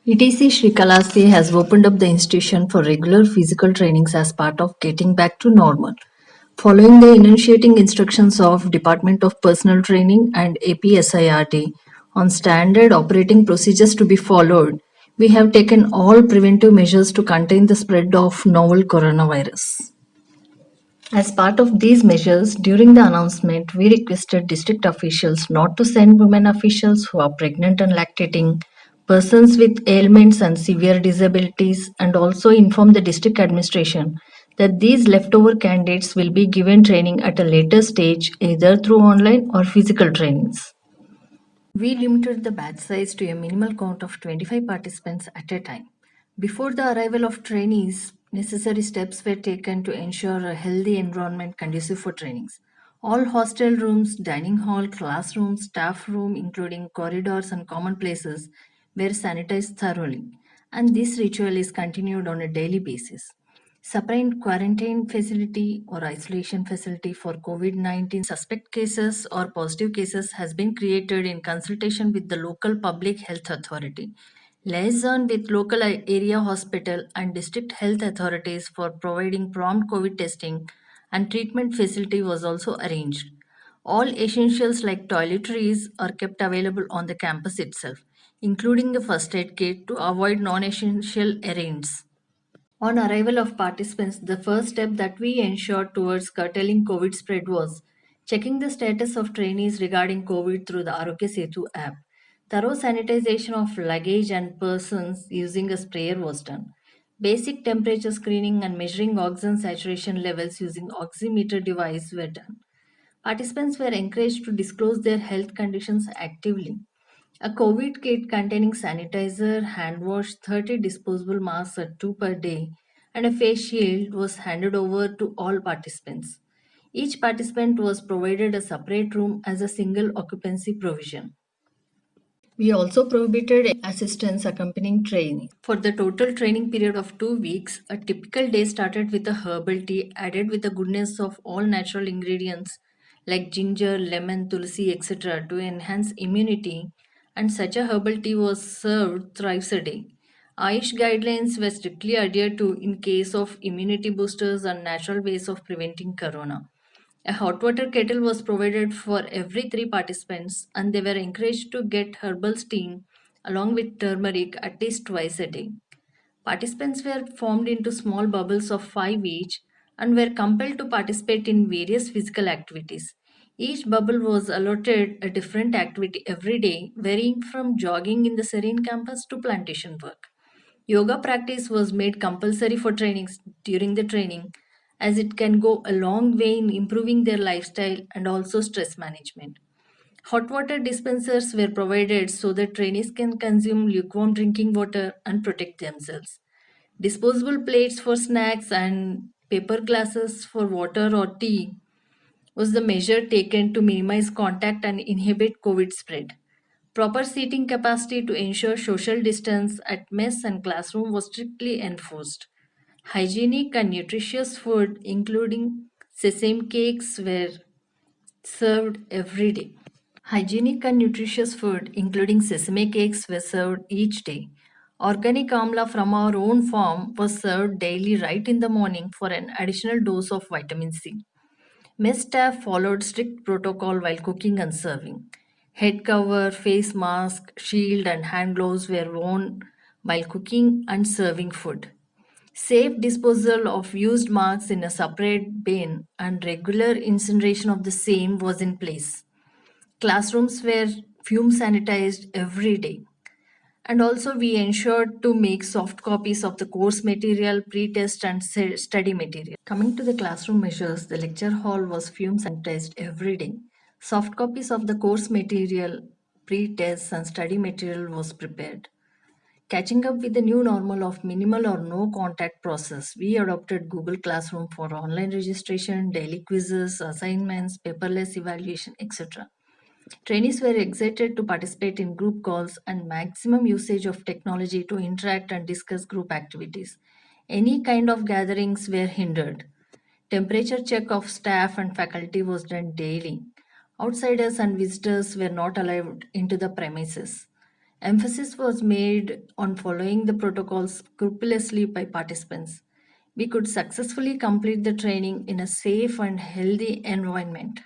ETC Srikalahasti has opened up the institution for regular physical trainings as part of getting back to normal. Following the initiating instructions of Department of Personal Training and APSIRT on standard operating procedures to be followed, we have taken all preventive measures to contain the spread of novel coronavirus. As part of these measures, during the announcement, we requested district officials not to send women officials who are pregnant and lactating, persons with ailments and severe disabilities, and also inform the district administration that these leftover candidates will be given training at a later stage, either through online or physical trainings. We limited the batch size to a minimal count of 25 participants at a time. Before the arrival of trainees, necessary steps were taken to ensure a healthy environment conducive for trainings. All hostel rooms, dining hall, classrooms, staff room, including corridors and common places, were sanitized thoroughly, and this ritual is continued on a daily basis. Separate quarantine facility or isolation facility for COVID-19 suspect cases or positive cases has been created in consultation with the local public health authority. Liaison with local area hospital and district health authorities for providing prompt COVID testing and treatment facility was also arranged. All essentials like toiletries are kept available on the campus itself, including a first aid kit to avoid non-essential errands. On arrival of participants, the first step that we ensured towards curtailing COVID spread was checking the status of trainees regarding COVID through the Arogya Setu app. Thorough sanitization of luggage and persons using a sprayer was done. Basic temperature screening and measuring oxygen saturation levels using oximeter device were done. Participants were encouraged to disclose their health conditions actively. A COVID kit containing sanitizer, hand wash, 30 disposable masks at 2 per day, and a face shield was handed over to all participants. Each participant was provided a separate room as a single occupancy provision. We also prohibited assistants accompanying training. For the total training period of 2 weeks, a typical day started with a herbal tea added with the goodness of all natural ingredients like ginger, lemon, tulsi, etc. to enhance immunity, and such a herbal tea was served thrice a day. Ayush guidelines were strictly adhered to in case of immunity boosters and natural ways of preventing corona. A hot water kettle was provided for every three participants, and they were encouraged to get herbal steam along with turmeric at least twice a day. Participants were formed into small bubbles of five each and were compelled to participate in various physical activities. Each bubble was allotted a different activity every day, varying from jogging in the serene campus to plantation work. Yoga practice was made compulsory for trainings during the training, as it can go a long way in improving their lifestyle and also stress management. Hot water dispensers were provided so that trainees can consume lukewarm drinking water and protect themselves. Disposable plates for snacks and paper glasses for water or tea was the measure taken to minimize contact and inhibit COVID spread. Proper seating capacity to ensure social distance at mess and classroom was strictly enforced. Hygienic and nutritious food, including sesame cakes, were served every day. Hygienic and nutritious food, including sesame cakes, were served each day. Organic amla from our own farm was served daily right in the morning for an additional dose of vitamin C. Mess staff followed strict protocol while cooking and serving. Head cover, face mask, shield, and hand gloves were worn while cooking and serving food. Safe disposal of used marks in a separate bin and regular incineration of the same was in place. Classrooms were fume sanitized every day. And also, we ensured to make soft copies of the course material, pre-test, and study material. Coming to the classroom measures, the lecture hall was fume sanitized every day. Soft copies of the course material, pre-tests, and study material was prepared. Catching up with the new normal of minimal or no contact process, we adopted Google Classroom for online registration, daily quizzes, assignments, paperless evaluation, etc. Trainees were excited to participate in group calls and maximum usage of technology to interact and discuss group activities. Any kind of gatherings were hindered. Temperature check of staff and faculty was done daily. Outsiders and visitors were not allowed into the premises. Emphasis was made on following the protocols scrupulously by participants. We could successfully complete the training in a safe and healthy environment.